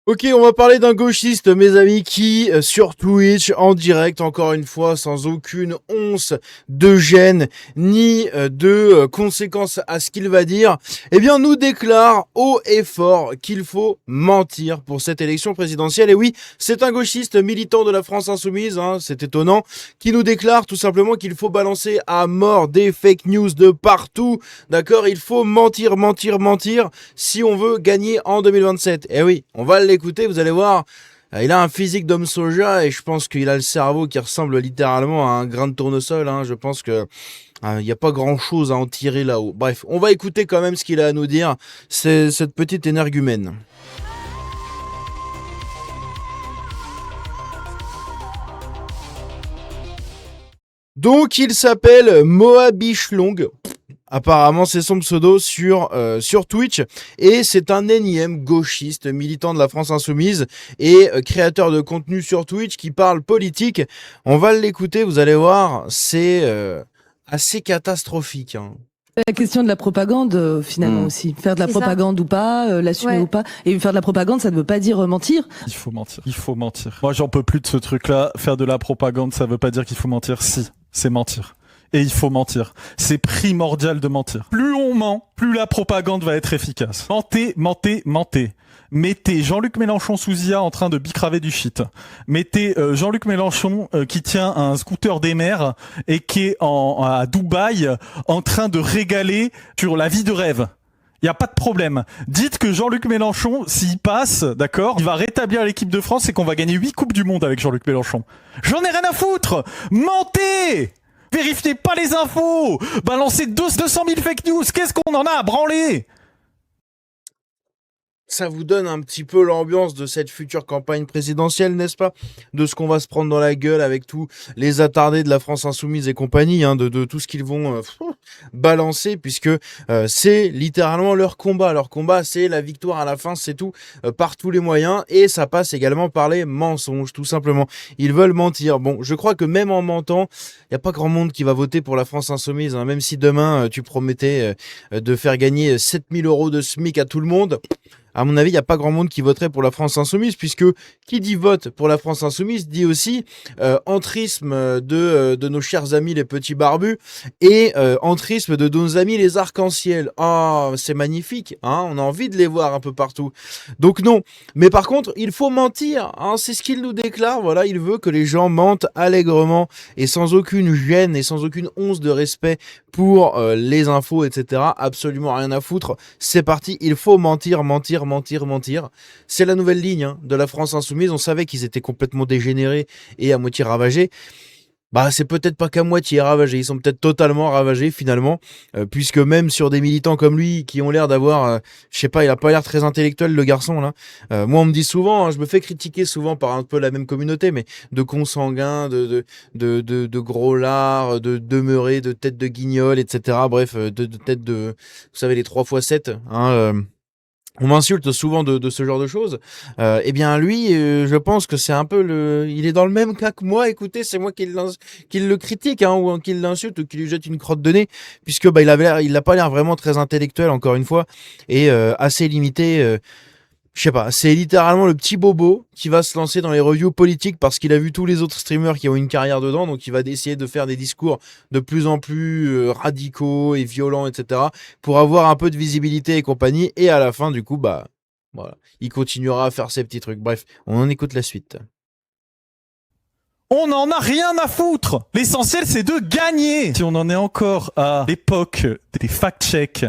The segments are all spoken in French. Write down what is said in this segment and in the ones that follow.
Ok, on va parler d'un gauchiste, mes amis, qui, sur Twitch, en direct, encore une fois, sans aucune once de gêne, ni de conséquences à ce qu'il va dire, eh bien, nous déclare haut et fort qu'il faut mentir pour cette élection présidentielle. Et oui, c'est un gauchiste militant de la France insoumise, hein, c'est étonnant, qui nous déclare tout simplement qu'il faut balancer à mort des fake news de partout, d'accord? Il faut mentir, mentir, mentir, si on veut gagner en 2027. Et oui, on va l'écouter, vous allez voir. Il a un physique d'homme soja et je pense qu'il a le cerveau qui ressemble littéralement à un grain de tournesol. Hein. Je pense que il n'y a pas grand chose à en tirer là-haut. Bref, on va écouter quand même ce qu'il a à nous dire. C'est cette petite énergumène. Donc il s'appelle Moabichlong. Apparemment, c'est son pseudo sur Twitch. Et c'est un énième gauchiste, militant de la France insoumise et créateur de contenu sur Twitch qui parle politique. On va l'écouter, vous allez voir, c'est assez catastrophique. Hein. La question de la propagande, finalement aussi. Faire de la propagande ou pas, l'assumer ou pas. Et faire de la propagande, ça ne veut pas dire mentir. Il faut mentir. Il faut mentir. Moi, j'en peux plus de ce truc-là. Faire de la propagande, ça veut pas dire qu'il faut mentir. Si, c'est mentir. Et il faut mentir. C'est primordial de mentir. Plus on ment, plus la propagande va être efficace. Mentez, mentez, mentez. Mettez Jean-Luc Mélenchon sous IA en train de bicraver du shit. Mettez Jean-Luc Mélenchon qui tient un scooter des mers et qui est à Dubaï en train de régaler sur la vie de rêve. Il y a pas de problème. Dites que Jean-Luc Mélenchon, s'il passe, d'accord, il va rétablir l'équipe de France et qu'on va gagner 8 coupes du monde avec Jean-Luc Mélenchon. J'en ai rien à foutre. Mentez! Vérifiez pas les infos. Balancez 200 000 fake news. Qu'est-ce qu'on en a à branler? Ça vous donne un petit peu l'ambiance de cette future campagne présidentielle, n'est-ce pas? De ce qu'on va se prendre dans la gueule avec tous les attardés de la France insoumise et compagnie, hein, de tout ce qu'ils vont balancer, puisque c'est littéralement leur combat. Leur combat, c'est la victoire à la fin, c'est tout, par tous les moyens, et ça passe également par les mensonges, tout simplement. Ils veulent mentir. Bon, je crois que même en mentant, il n'y a pas grand monde qui va voter pour la France insoumise, hein, même si demain, tu promettais de faire gagner 7 000 € de SMIC à tout le monde. À mon avis, il n'y a pas grand monde qui voterait pour la France insoumise, puisque qui dit vote pour la France insoumise dit aussi entrisme de nos chers amis les petits barbus et entrisme de nos amis les arcs-en-ciel. Ah, c'est magnifique, hein, on a envie de les voir un peu partout. Donc non, mais par contre, il faut mentir, hein, c'est ce qu'il nous déclare. Voilà, il veut que les gens mentent allègrement et sans aucune gêne et sans aucune once de respect pour les infos, etc. Absolument rien à foutre. C'est parti, il faut mentir, mentir, mentir, mentir. C'est la nouvelle ligne hein, de la France insoumise. On savait qu'ils étaient complètement dégénérés et à moitié ravagés. Bah, c'est peut-être pas qu'à moitié ravagés, ils sont peut-être totalement ravagés finalement, puisque même sur des militants comme lui, qui ont l'air d'avoir, je sais pas, il a pas l'air très intellectuel le garçon là. Moi on me dit souvent, hein, je me fais critiquer souvent par un peu la même communauté, mais de consanguins, de gros lards, de demeurés, de têtes de guignol, etc. Bref, de têtes de, vous savez les 3x7, hein. On m'insulte souvent de ce genre de choses. Eh bien, lui, je pense que c'est un peu il est dans le même cas que moi. Écoutez, c'est moi qui le critique, hein, ou qui l'insulte, ou qui lui jette une crotte de nez, puisque bah, il a pas l'air vraiment très intellectuel, encore une fois, et assez limité. Je sais pas, c'est littéralement le petit bobo qui va se lancer dans les reviews politiques parce qu'il a vu tous les autres streamers qui ont une carrière dedans, donc il va essayer de faire des discours de plus en plus radicaux et violents, etc. pour avoir un peu de visibilité et compagnie, et à la fin, du coup, bah, voilà, il continuera à faire ses petits trucs. Bref, on en écoute la suite. On n'en a rien à foutre. L'essentiel, c'est de gagner. Si on en est encore à l'époque des fact-checks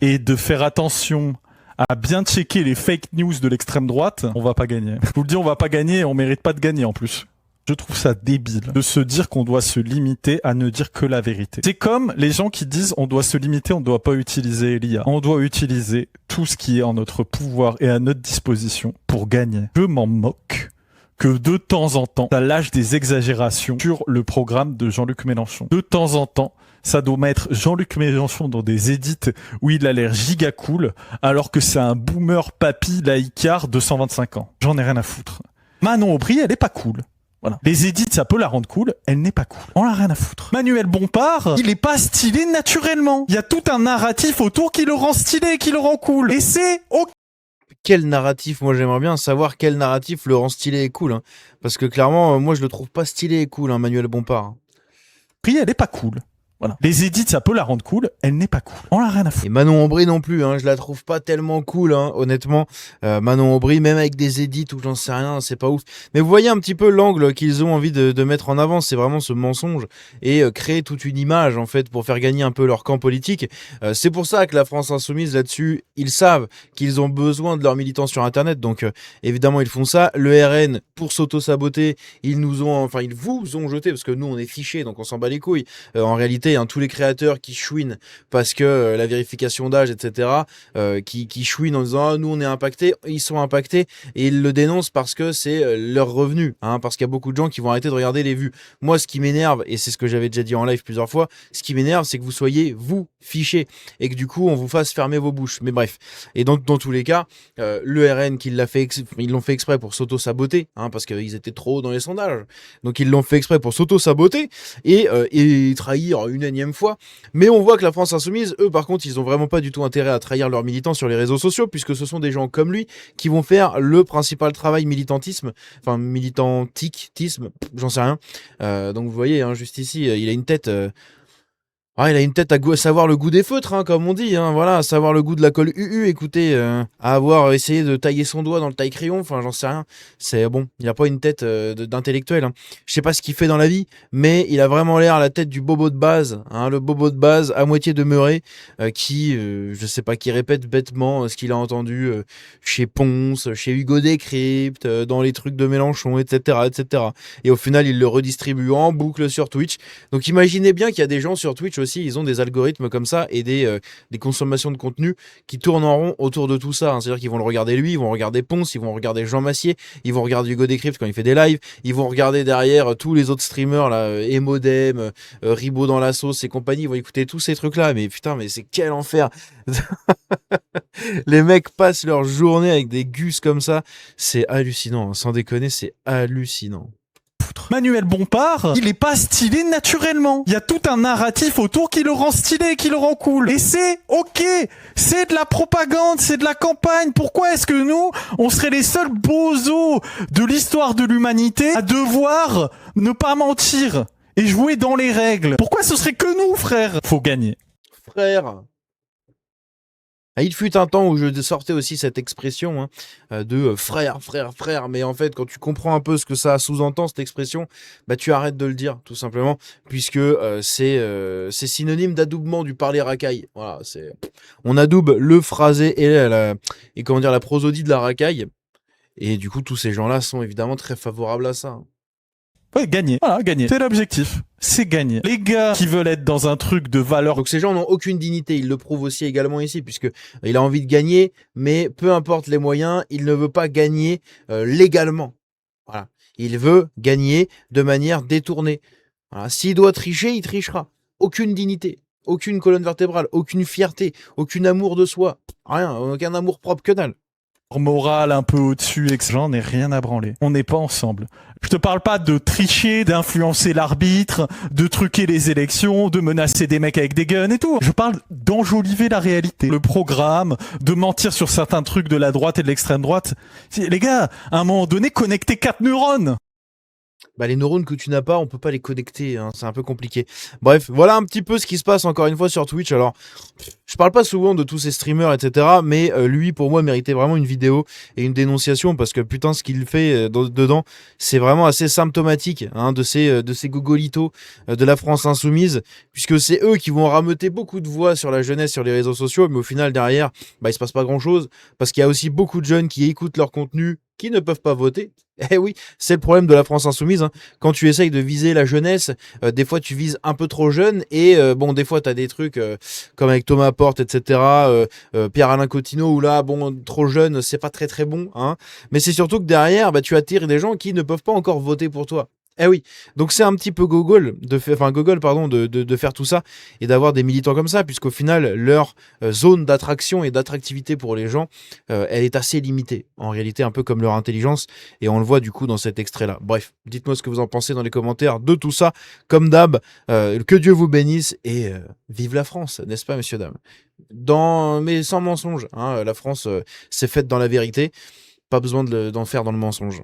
et de faire attention à bien checker les fake news de l'extrême droite, on va pas gagner. Je vous le dis, on va pas gagner et on mérite pas de gagner en plus. Je trouve ça débile de se dire qu'on doit se limiter à ne dire que la vérité. C'est comme les gens qui disent on doit se limiter, on ne doit pas utiliser l'IA. On doit utiliser tout ce qui est en notre pouvoir et à notre disposition pour gagner. Je m'en moque que de temps en temps, ça lâche des exagérations sur le programme de Jean-Luc Mélenchon. De temps en temps, ça doit mettre Jean-Luc Mélenchon dans des edits où il a l'air giga cool, alors que c'est un boomer papy laïcard de 125 ans. J'en ai rien à foutre. Manon Aubry, elle est pas cool. Voilà. Les edits, ça peut la rendre cool, elle n'est pas cool. On a rien à foutre. Manuel Bompard, il est pas stylé naturellement. Il y a tout un narratif autour qui le rend stylé, qui le rend cool. Et c'est ok. quel narratif, moi j'aimerais bien savoir quel narratif le rend stylé et cool, hein. Parce que clairement, moi je le trouve pas stylé et cool, hein, Manuel Bompard, hein. Puis elle est pas cool. Voilà. Les édits, ça peut la rendre cool, elle n'est pas cool. On l'a rien à foutre. Et Manon Aubry non plus, hein, je la trouve pas tellement cool, hein, honnêtement. Manon Aubry, même avec des edits ou j'en sais rien, c'est pas ouf. Mais vous voyez un petit peu l'angle qu'ils ont envie de mettre en avant, c'est vraiment ce mensonge et créer toute une image en fait pour faire gagner un peu leur camp politique. C'est pour ça que la France Insoumise là-dessus, ils savent qu'ils ont besoin de leurs militants sur Internet, donc évidemment ils font ça. Le RN pour s'auto-saboter, ils vous ont jeté parce que nous on est fichés, donc on s'en bat les couilles. En réalité, hein, tous les créateurs qui chouinent parce que la vérification d'âge, etc., qui chouinent en disant ah, nous on est impactés, ils sont impactés et ils le dénoncent parce que c'est leur revenu, hein, parce qu'il y a beaucoup de gens qui vont arrêter de regarder les vues. Moi, ce qui m'énerve, et c'est ce que j'avais déjà dit en live plusieurs fois, ce qui m'énerve, c'est que vous soyez, vous, fichés et que du coup, on vous fasse fermer vos bouches. Mais bref. Et donc, dans tous les cas, le RN, ils l'ont fait exprès pour s'auto-saboter, hein, parce qu'ils étaient trop hauts dans les sondages. Donc, ils l'ont fait exprès pour s'auto-saboter et trahir une énième fois. Mais on voit que la France Insoumise, eux, par contre, ils ont vraiment pas du tout intérêt à trahir leurs militants sur les réseaux sociaux, puisque ce sont des gens comme lui qui vont faire le principal travail militantisme, enfin militantisme, j'en sais rien. Donc vous voyez, hein, juste ici, il a une tête. Il a une tête à savoir le goût des feutres, hein, comme on dit, hein, voilà, à savoir le goût de la colle UU, écoutez, à avoir essayé de tailler son doigt dans le taille-crayon, enfin j'en sais rien, c'est bon, il a pas une tête d'intellectuel, hein. Je sais pas ce qu'il fait dans la vie, mais il a vraiment l'air la tête du bobo de base, hein, le bobo de base à moitié demeuré, je sais pas, qui répète bêtement ce qu'il a entendu chez Ponce, chez Hugo Décrypte, dans les trucs de Mélenchon, etc., etc. Et au final, il le redistribue en boucle sur Twitch. Donc imaginez bien qu'il y a des gens sur Twitch aussi, ils ont des algorithmes comme ça et des consommations de contenu qui tournent en rond autour de tout ça, hein. C'est-à-dire qu'ils vont le regarder lui, ils vont regarder Ponce, ils vont regarder Jean Massier, ils vont regarder Hugo Décrypte quand il fait des lives, ils vont regarder derrière tous les autres streamers là, Emodem, Ribot dans la sauce et compagnie, ils vont écouter tous ces trucs là, mais putain, mais c'est quel enfer. Les mecs passent leur journée avec des gus comme ça, c'est hallucinant, hein. Sans déconner, c'est hallucinant. Manuel Bompard, il est pas stylé naturellement. Il y a tout un narratif autour qui le rend stylé, qui le rend cool. Et c'est ok, c'est de la propagande, c'est de la campagne. Pourquoi est-ce que nous, on serait les seuls bozos de l'histoire de l'humanité à devoir ne pas mentir et jouer dans les règles? Pourquoi ce serait que nous, frère? Faut gagner. Frère. Il fut un temps où je sortais aussi cette expression, hein, de frère, frère, frère, mais en fait, quand tu comprends un peu ce que ça sous-entend, cette expression, bah tu arrêtes de le dire, tout simplement, puisque c'est synonyme d'adoubement du parler racaille. Voilà, on adoube le phrasé et comment dire, la prosodie de la racaille, et du coup, tous ces gens-là sont évidemment très favorables à ça, hein. Ouais, gagner. Voilà, gagner. C'est l'objectif. C'est gagner. Les gars qui veulent être dans un truc de valeur. Donc ces gens n'ont aucune dignité. Il le prouve aussi également ici, puisque il a envie de gagner, mais peu importe les moyens, il ne veut pas gagner légalement. Voilà. Il veut gagner de manière détournée. Voilà. S'il doit tricher, il trichera. Aucune dignité, aucune colonne vertébrale, aucune fierté, aucun amour de soi. Rien, aucun amour propre, que dalle. Morale un peu au-dessus, et que j'en ai rien à branler. On n'est pas ensemble. Je te parle pas de tricher, d'influencer l'arbitre, de truquer les élections, de menacer des mecs avec des guns et tout. Je parle d'enjoliver la réalité. Le programme, de mentir sur certains trucs de la droite et de l'extrême droite. Les gars, à un moment donné, connectez 4 neurones. Bah, les neurones que tu n'as pas, on peut pas les connecter, hein, c'est un peu compliqué. Bref, voilà un petit peu ce qui se passe encore une fois sur Twitch. Alors, je parle pas souvent de tous ces streamers, etc. Mais lui, pour moi, méritait vraiment une vidéo et une dénonciation parce que putain, ce qu'il fait dedans, c'est vraiment assez symptomatique, hein, de ces gogolitos de la France Insoumise, puisque c'est eux qui vont rameuter beaucoup de voix sur la jeunesse sur les réseaux sociaux, mais au final derrière, bah il se passe pas grand chose parce qu'il y a aussi beaucoup de jeunes qui écoutent leur contenu, qui ne peuvent pas voter. Eh oui, c'est le problème de la France Insoumise, hein. Quand tu essayes de viser la jeunesse, des fois tu vises un peu trop jeune et bon, des fois t'as des trucs comme avec Thomas Porte, etc., Pierre-Alain Cotineau, où là, bon, trop jeune, c'est pas très très bon, hein. Mais c'est surtout que derrière, bah, tu attires des gens qui ne peuvent pas encore voter pour toi. Eh oui, donc c'est un petit peu gogol de faire tout ça et d'avoir des militants comme ça, puisqu'au final leur zone d'attraction et d'attractivité pour les gens, elle est assez limitée. En réalité, un peu comme leur intelligence, et on le voit du coup dans cet extrait-là. Bref, dites-moi ce que vous en pensez dans les commentaires de tout ça. Comme d'hab, que Dieu vous bénisse et vive la France, n'est-ce pas, messieurs dames? Mais sans mensonge, hein, la France, c'est faite dans la vérité. Pas besoin d'en faire dans le mensonge.